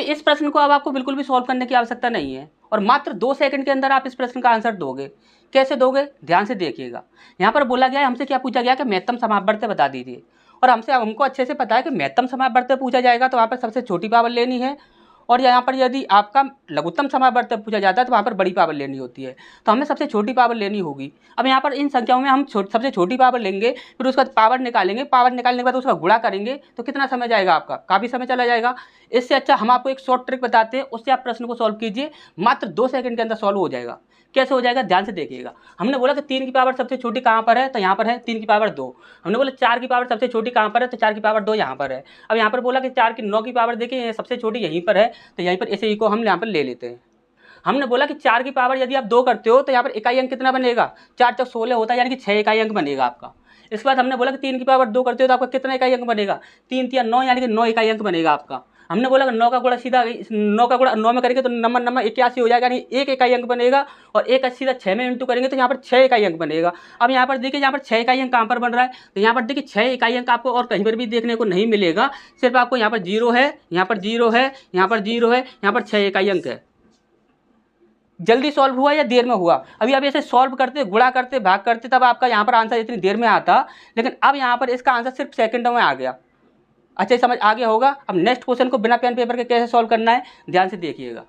देखिए इस प्रश्न को अब आपको बिल्कुल भी सॉल्व करने की आवश्यकता नहीं है और मात्र 2 सेकंड के अंदर आप इस प्रश्न का आंसर दोगे। कैसे दोगे, ध्यान से देखिएगा। यहाँ पर बोला गया है, हमसे क्या पूछा गया कि महत्तम समापवर्त बता दीजिए, और हमको अच्छे से पता है कि महत्तम समापवर्त पूछा जाएगा तो वहाँ पर सबसे छोटी पावर लेनी है, और यहाँ पर यदि आपका लघुत्तम समापवर्त पूछा जाता है तो वहाँ पर बड़ी पावर लेनी होती है, तो हमें सबसे छोटी पावर लेनी होगी। अब यहाँ पर इन संख्याओं में हम सबसे छोटी पावर लेंगे, फिर उसका पावर निकालेंगे, पावर निकालने के बाद उसका गुणा करेंगे, तो कितना समय जाएगा आपका, काफ़ी समय चला जाएगा। इससे अच्छा हम आपको एक शॉर्ट ट्रिक बताते हैं, उससे आप प्रश्न को सॉल्व कीजिए, मात्र 2 सेकंड के अंदर सॉल्व हो जाएगा। कैसे हो जाएगा, ध्यान से देखिएगा। हमने बोला कि 3 की पावर सबसे छोटी कहाँ पर है, तो यहाँ पर है 3 की पावर 2। हमने बोला 4 की पावर सबसे छोटी कहाँ पर है, तो 4 की पावर 2 यहाँ पर है। अब यहाँ पर बोला कि 4 की 9 की पावर देखिए सबसे छोटी यहीं पर है, तो यहीं पर इसे ही को हम यहाँ पर ले लेते हैं। हमने बोला कि 4 की पावर यदि आप 2 करते हो तो यहाँ पर इकाई अंक कितना बनेगा, 4 चौक 16 होता है, यानी कि 6 इकाई अंक बनेगा आपका। इसके बाद हमने बोला कि 3 की पावर 2 करते हो तो आपका कितना इकाई अंक बनेगा, 3 3 9, यानी कि 9 इकाई अंक बनेगा आपका। हमने बोला कि 9 का गुणा सीधा 9 का गुणा 9 में करेंगे तो नंबर 81 हो जाएगा, यानी 1 इकाई अंक बनेगा, और 1 सीधा 6 में इंटू करेंगे तो यहाँ पर 6 इकाई अंक बनेगा। अब यहाँ पर देखिए यहाँ पर 6 इकाई अंक कहाँ पर बन रहा है, तो यहाँ पर देखिए 6 इकाई अंक आपको और कहीं पर भी देखने को नहीं मिलेगा, सिर्फ आपको यहाँ पर 0 है, यहाँ पर 0 है, यहाँ पर 0 है, यहाँ पर 6 इकाई अंक है। जल्दी सॉल्व हुआ या देर में हुआ, अभी आप ऐसे सॉल्व करते, गुणा करते, भाग करते, तब आपका यहाँ पर आंसर इतनी देर में आता, लेकिन अब यहाँ पर इसका आंसर सिर्फ सेकंडों में आ गया। अच्छा समझ आ गया होगा। अब नेक्स्ट क्वेश्चन को बिना पेन पेपर के कैसे सॉल्व करना है, ध्यान से देखिएगा।